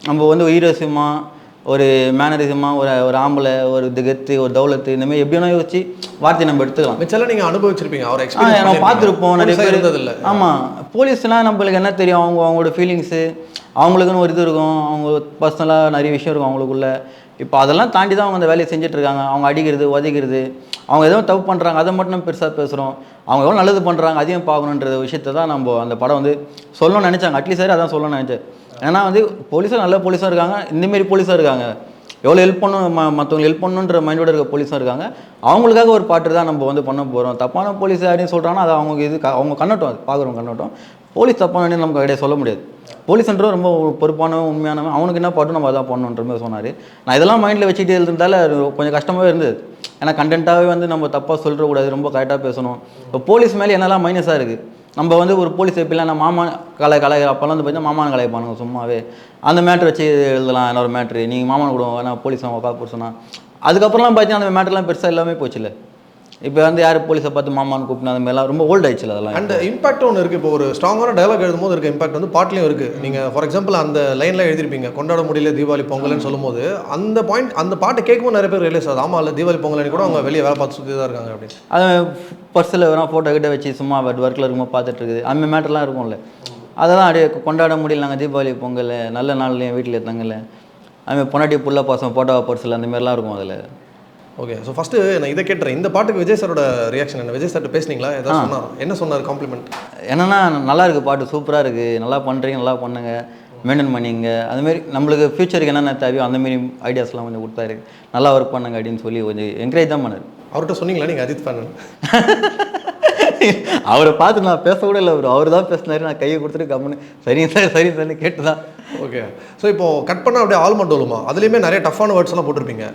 நம்ம வந்து ஹீரோசியமாக ஒரு மேனரிசமாக ஒரு ஆம்பளை ஒரு கெத்து ஒரு தௌலத்து இந்தமாதிரி எப்படி வேணா யோசிச்சு வார்த்தையை நம்ம எடுத்துக்கலாம். மிச்செல்லாம் நீங்கள் அனுபவிச்சிருப்பீங்க, அவர் நம்ம பார்த்துருப்போம் நிறைய பேர் இருந்ததில்லை. ஆமாம், போலீஸ்னால் நம்மளுக்கு என்ன தெரியும், அவங்களோட ஃபீலிங்ஸு அவங்களுக்குன்னு ஒரு இது இருக்கும், அவங்க பர்சனலாக நிறைய விஷயம் இருக்கும் அவங்களுக்குள்ள. இப்போ அதெல்லாம் தாண்டி தான் அவங்க அந்த வேலையை செஞ்சிட்ருக்காங்க. அவங்க அடிக்கிறது உதைக்கிறது, அவங்க எதுவும் தப்பு பண்ணுறாங்க அதை மட்டும் நம்ம பெருசாக பேசுகிறோம், அவங்க எவ்வளோ நல்லது பண்ணுறாங்க அதையும் பார்க்கணுன்ற விஷயத்தை தான் நம்ம அந்த படம் வந்து சொல்லணும்னு நினச்சாங்க. அட்லீஸ்ட் சார் அதான் சொல்லணும்னு நினச்சேன். ஏன்னா வந்து போலீஸாக நல்ல போலீஸாக இருக்காங்க, இந்தமாரி போலீஸாக இருக்காங்க, எவ்வளோ ஹெல்ப் பண்ணணும் மற்றவங்க ஹெல்ப் பண்ணணுன்ற மைண்டோட இருக்க போலீஸாக இருக்காங்க. அவங்களுக்காக ஒரு பாட்டு தான் நம்ம வந்து பண்ண போகிறோம். தப்பான போலீஸ் அப்படின்னு சொல்கிறாங்கன்னா அது அவங்க இது அவங்க கண்ணட்டும், அது பார்க்குறவங்க கண்ணட்டும். போலீஸ் தப்பான நமக்கு கிடையாது சொல்ல முடியாது. போலீஸ்ன்ற ரொம்ப பொறுப்பானவன் உண்மையானவன், அவனுக்கு என்ன பாட்டும் நம்ம அதான் பண்ணணுன்ற மாதிரி சொன்னார். நான் இதெல்லாம் மைண்டில் வச்சுட்டு எழுதுறதால கொஞ்சம் கஷ்டமாகவே இருந்தது. ஏன்னா கண்டென்ட்டாகவே வந்து நம்ம தப்பாக சொல்லிடக்கூடாது, ரொம்ப கரெக்டாக பேசணும். இப்போ போலீஸ் மேலே என்னெல்லாம் மைனஸாக இருக்குது, நம்ம வந்து ஒரு போலீஸ் எப்படிலாம் நான் மாமா கலை அப்போல்லாம் வந்து பார்த்தீங்கன்னா மாமான கலைப்பானுங்க சும்மாவே, அந்த மேட்ரு வச்சு எழுதலாம். என்னோட மேட்ரு நீங்கள் மாமான கூட நான் போலீஸ் உட்கா போட்டு சொன்னால் அதுக்கப்புறம்லாம் பார்த்தீங்கன்னா அந்த மேட்டர்லாம் பெருசாக எல்லாமே போச்சுல்ல. இப்போ வந்து யார் போலீஸை பார்த்து மாமான்னு கூப்பிட்டு அந்த மாதிரிலாம் ரொம்ப ஓல்ட் ஆயிடுச்சு அதெல்லாம். அண்ட் இம்பாக்ட் ஒன்று இருக்குது. இப்போ ஒரு ஸ்ட்ராங்கான டயலாக் எழுதும்போது இருக்க இம்பாக்ட் வந்து பாட்லையும் இருக்குது. நீங்கள் ஃபார் எக்ஸாம்பிள் அந்த லைனில் எழுதிருப்பீங்க, கொண்டாட முடியல தீபாவளி பொங்கல்னு சொல்லும்போது அந்த பாயிண்ட் அந்த பாட்டை கேட்கும்போது நிறைய பேர் ரியலைஸ் ஆகுது, ஆமாம் இல்லை தீபாவளி பொங்கல்னு கூட அவங்க வெளியே வேலை பார்த்து சுற்றி தான் இருக்காங்க அப்படின்னு. அது பர்ஸில் வேணால் ஃபோட்டோ கிட்ட வச்சு சும்மா ஒர்க்கில் இருக்கும்போது பார்த்துட்டு இருக்குது அந்த மேட்டர்லாம் இருக்கும்ல. அதெல்லாம் அப்படியே கொண்டாட முடியல நாங்கள் தீபாவளி பொங்கல் நல்ல நாள்லையும் வீட்டில் தங்கலை, அதுமாதிரி பொன்னாட்டி புள்ள பாசம் ஃபோட்டோ பர்ஸில் அந்த மாதிரிலாம் இருக்கும் அதில். ஓகே, ஸோ ஃபஸ்ட்டு நான் இதை கேட்டுறேன், இந்த பாட்டுக்கு விஜய் சாரோட ரியாக்ஷன் என்ன? விஜய் சார்ட்ட பேசுனீங்களா? ஏதாவது சொன்னார்? என்ன சொன்னார் காம்ப்ளிமெண்ட்? என்னென்னா நல்லா இருக்குது பாட்டு, சூப்பராக இருக்குது, நல்லா பண்ணுறீங்க, நல்லா பண்ணுங்க, மெயின்டைன் பண்ணிங்க, அதுமாரி நம்மளுக்கு ஃப்யூச்சருக்கு என்னென்ன தேவையோ அந்தமாரி ஐடியாஸ்லாம் கொஞ்சம் கொடுத்தாரு, நல்லா ஒர்க் பண்ணுங்க அப்படின்னு சொல்லி கொஞ்சம் என்கரேஜ் தான் பண்ணார். அவர்கிட்ட சொன்னீங்களா நீங்கள் அஜித் ஃபேன்? அவரை பார்த்து நான் பேசக்கூட இல்லை, அவர் தான் பேசினாரு, நான் கையை கொடுத்துட்டு கம்முன்னு சரிங்க சார் சரி சார்னு கேட்டு தான். ஓகே, ஸோ இப்போது கட் பண்ணால் அப்படியே ஆல்மண்ட் டோலுமா அதுலேயுமே நிறைய டஃப்பான வேர்ட்ஸ்லாம் போட்டிருப்பீங்க.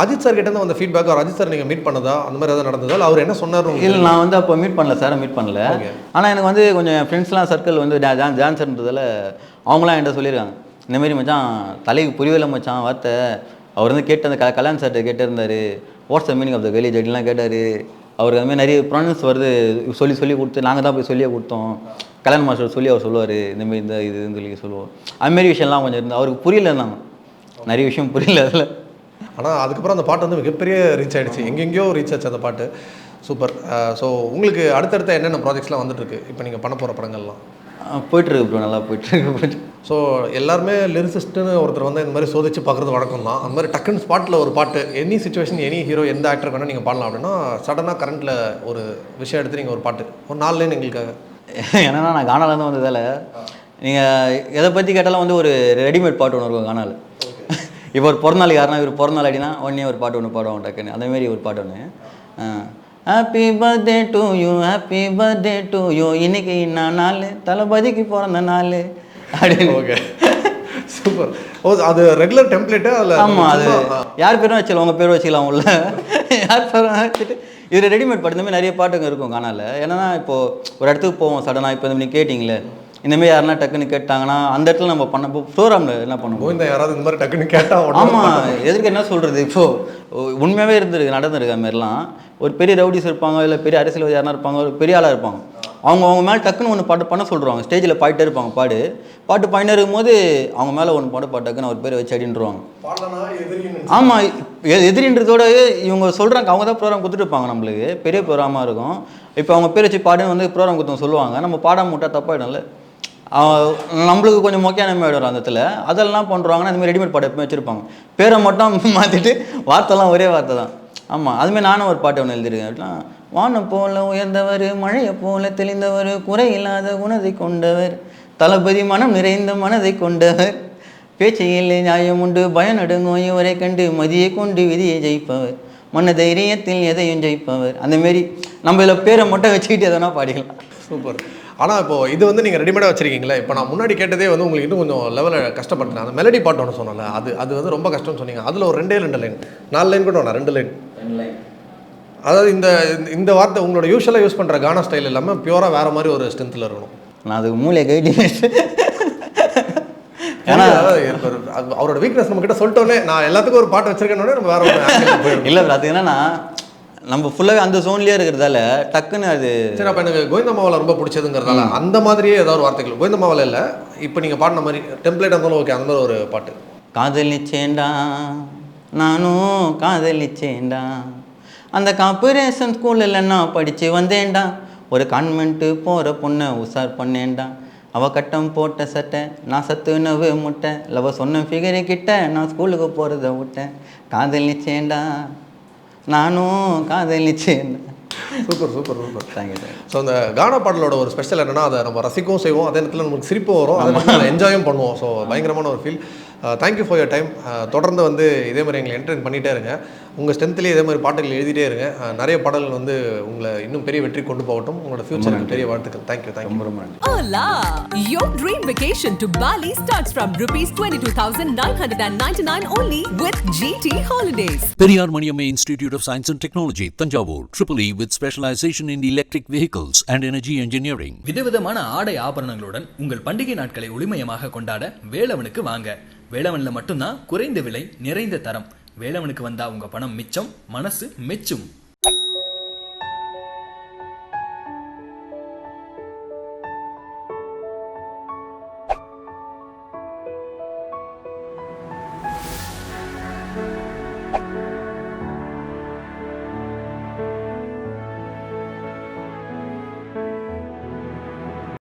அஜித் சார் கிட்டே அந்த ஃபீட்பேக் அஜித் சார் நீங்கள் மீட் பண்ணதா அந்த மாதிரி எதாவது நடந்ததா இல்லை அவர் என்ன சொன்னார்? இல்லை, நான் வந்து அப்போ மீட் பண்ணல சார், மீட் பண்ணல. ஆனால் எனக்கு வந்து கொஞ்சம் என் ஃப்ரெண்ட்ஸ்லாம் சர்க்கிள் வந்து டான்ஸர்ன்றதால அவங்களாம் என்கிட்ட சொல்லியிருக்காங்க, இந்தமாரி மச்சான் தலைக்கு புரியவில்லை மச்சான் வார்த்தை, அவர் வந்து கேட்டு அந்த கல்யாண் சார்கிட்ட கேட்டிருந்தார், what's the meaning of the village அப்படின்லாம் கேட்டார். அவருக்கு அதுமாதிரி நிறைய ப்ரொனன்ஸ் வருது சொல்லி கொடுத்து நாங்கள் தான் போய் சொல்லியே கொடுத்தோம், கல்யாண மாஸ்டர் சொல்லி அவர் சொல்லுவார் இந்தமாரி இந்த இதுன்னு சொல்லி சொல்லுவோம். அதுமாரி விஷயம்லாம் கொஞ்சம் இருந்து அவருக்கு புரியல, நாங்கள் நிறைய விஷயம் புரியல அதில். ஆனால் அதுக்கப்புறம் அந்த பாட்டு வந்து மிகப்பெரிய ரீச் ஆகிடுச்சு, எங்கெங்கேயோ ரீச் ஆச்சு அந்த பாட்டு. சூப்பர். ஸோ உங்களுக்கு அடுத்தடுத்த என்னென்ன ப்ராஜெக்ட்ஸ்லாம் வந்துட்டுருக்கு இப்போ நீங்கள் பண்ண போகிற படங்கள்லாம்? போய்ட்டுருக்கு ப்ரோ, நல்லா போய்ட்டுருக்கு. ஸோ எல்லாருமே லிரிசிஸ்ட்டுன்னு ஒருத்தர் வந்து இந்த மாதிரி சோதிச்சு பார்க்குறது வழக்கம் தான். அந்த மாதிரி டக்குன்னு ஸ்பாட்டில் ஒரு பாட்டு எனி சுச்சுவேஷன் எனி ஹீரோ எந்த ஆக்டர் வேணால் நீங்கள் பாடலாம் அப்படின்னா சடனாக கரண்ட்டில் ஒரு விஷயம் எடுத்து நீங்கள் ஒரு பாட்டு ஒரு 4 லைன் எங்களுக்காக. ஏன்னா நான் கானாலேருந்து வந்ததால் நீங்கள் எதை பற்றி கேட்டாலும் வந்து ஒரு ரெடிமேட் பாட்டு ஒன்று இருக்கும் கானால. இப்போ ஒரு பிறந்தநாள் யாருன்னா இவர் பிறந்தநாள் அப்படின்னா ஒன்னே ஒரு பாட்டு ஒன்று பாடுவோம் டக்குன்னு, அதேமாரி ஒரு பாட்டு ஒன்று, happy birthday to you happy birthday to you இன்னைக்கு என்ன நாள் தளபதிக்கு பிறந்த நாள் அப்படின்னு. Okay, so super. ஓ, அது ரெகுலர் டெம்ப்ளேட்டு அதில்? ஆமாம், அது யார் பேரும் வச்சுக்கலாம், உங்கள் பேர் வச்சுக்கலாம் உள்ள, யார் பேரும் வச்சுட்டு இது ரெடிமேட் பாட்டு. இந்தமாதிரி நிறைய பாட்டுங்க இருக்கும் காணால. ஏன்னா இப்போது ஒரு இடத்துக்கு போவோம் சடனாக, இப்போ நீங்கள் கேட்டிங்களே இந்தமாதிரி யாருன்னா டக்குன்னு கேட்டாங்கன்னா அந்த இடத்துல நம்ம பண்ண இப்போ ப்ரோக்ராமில் என்ன பண்ணுவோம், இந்த யாராவது இந்த மாதிரி டக்குன்னு கேட்டால் ஆமாம் எதுக்கு என்ன சொல்கிறது. இப்போது உண்மையாகவே நடந்திருக்கு அது மாதிரிலாம். ஒரு பெரிய ரவுடிஸ் இருப்பாங்க, இல்லை பெரிய அரசியல்வாதி யாரா இருப்பாங்க, ஒரு பெரிய ஆளாக இருப்பாங்க, அவங்க மேலே டக்குன்னு ஒன்று பாட்டு பண்ண சொல்லிடுவாங்க. ஸ்டேஜில் பாடிட்டே இருப்பாங்க, பாட்டு பாடினே இருக்கும்போது அவங்க மேலே ஒன்று பாட்டுக்குன்னு அவர் பேரை வச்சு அடின்றுவாங்க. ஆமாம், எதிரின்றதோட இவங்க சொல்கிறாங்க, அவங்க தான் ப்ரோக்ராம் கொடுத்துட்டு நம்மளுக்கு பெரிய ப்ரோக்ராமாக இருக்கும். இப்போ அவங்க பேர் வச்சு பாடுன்னு வந்து ப்ரோக்ராம் கொடுத்தவங்க சொல்லுவாங்க, நம்ம பாடாம விட்டா தப்பாயிடும்ல, நம்மளுக்கு கொஞ்சம் மொக்கையான ஆகிடும் அந்த இடத்துல. அதெல்லாம் பண்ணுறாங்கன்னா அதுமாதிரி ரெடிமேட் பாட்டு எப்பவுமே வச்சுருப்பாங்க, பேரை மட்டும் மாற்றிட்டு வார்த்தைலாம் ஒரே வார்த்தை தான். ஆமாம், அதுமாதிரி நானும் ஒரு பாட்டு ஒன்று எழுதியிருக்கேன். அப்படிலாம் வானம் போல உயர்ந்தவர், மழையை போல தெளிந்தவர், குறையில்லாத குணத்தை கொண்டவர், தளபதி மனம் நிறைந்த மனதை கொண்டவர், பேச்சையில் நியாயம் உண்டு பயம் நடுங்கும் இவரை கண்டு மதியை கொண்டு விதியை ஜெயிப்பவர், மன தைரியத்தில் எதையும் ஜெயிப்பவர். அந்தமாரி நம்ம இதில் பேரை மட்டும் வச்சுக்கிட்டு எதனா பாடிக்கலாம். சூப்பர். ஆனால் இப்போது இது வந்து நீங்கள் ரெடிமேடாக வச்சுருக்கீங்களே, இப்போ நான் முன்னாடி கேட்டதே வந்து உங்களுக்கு இன்னும் கொஞ்சம் லெவலில் கஷ்டப்பட்டேன். அந்த மெலடி பாட்டு ஒன்று சொன்னல, அது வந்து ரொம்ப கஷ்டம்னு சொன்னீங்க. அதில் ஒரு 2 லைன் 4 லைன் கூட வேணாம், 2 லைன். அதாவது இந்த வார்த்தை உங்களோட யூஸ்வலாக யூஸ் பண்ணுற கானா ஸ்டைல் இல்லாமல் பியூராக வேறு மாதிரி ஒரு ஸ்ட்ரென்த்தில் இருக்கணும். நான் அதுக்கு மூளையை கைடி ஏன்னா அவரோட வீக்னஸ் நம்ம கிட்ட சொல்லிட்டோன்னே நான் எல்லாத்துக்கும் ஒரு பாட்டு வச்சிருக்கேன்னே நம்ம வேற ஒரு இல்லை. அது என்னன்னா நம்ம ஃபுல்லாகவே அந்த ஜோன்லேயே இருக்கிறதால டக்குன்னு அது. சரி, அப்போ எனக்கு கோவிந்தம்மாவில் ரொம்ப பிடிச்சதுங்கிறதால அந்த மாதிரியே ஏதாவது வார்த்தைகள் கோவிந்தம்மாவில் இல்லை, இப்போ நீங்கள் பாடின மாதிரி டெம்ப்ளேட் இருந்தாலும் ஓகே, அந்த மாதிரி ஒரு பாட்டு. காதலிச்சேண்டா நானும் காதலிச்சேண்டா, அந்த கார்பரேஷன் ஸ்கூலில் நான் படித்து வந்தேன்டா, ஒரு கான்வென்ட்டு போகிற பொண்ணை உசார் பண்ணேன்டா, அவள் கட்டம் போட்ட சட்டை நான் சத்துணவு முட்டை, லவ சொன்ன ஃபிகரு கிட்ட நான் ஸ்கூலுக்கு போகிறத விட்டேன், காதலிச்சேண்டா நானும் காதலிச்சேன்டா. Super super super, thank you. So அந்த கானா பாடலோட ஒரு ஸ்பெஷல் என்னென்னா அதை நம்ம ரசிக்கவும் செய்வோம், அதே நேரத்தில் நமக்கு சிரிப்பும் வரும், அதை நம்ம என்ஜாயும் பண்ணுவோம். ஸோ பயங்கரமான ஒரு feel. Thank you for your time. தொடர்ந்து வந்து இதே மாதிரி எங்களை என்டர்டெயின் பண்ணிகிட்டே இருங்க, உங்கள் ஸ்ட்ரென்த்லேயே இதே மாதிரி பாட்டுகள் எழுதிட்டே இருங்க. நிறைய பாடல்கள் வந்து உங்களை இன்னும் பெரிய வெற்றி கொண்டு போகட்டும். உங்களோட ஃபியூச்சருக்கு பெரிய வாழ்த்துக்கள். தேங்க்யூ. ரொம்ப நன்றி. Hola! Your dream vacation to Bali starts from ₹22,999 only with GT Holidays. Periyar Maniamma Institute of Science and Technology, Tanjavur, EEE with specialization in electric vehicles and energy engineering. விதவிதமான ஆடை ஆபரணங்களுடன் உங்கள் பண்டிகை நாட்களை ஒளிமயமாக கொண்டாட வேலவனுக்கு வாங்க. வேலவன்ல மட்டும்தான் குறைந்த விலை நிறைந்த தரம். வேலவனுக்கு வந்தா உங்க பணம் மிச்சம், மனசு மெச்சும்.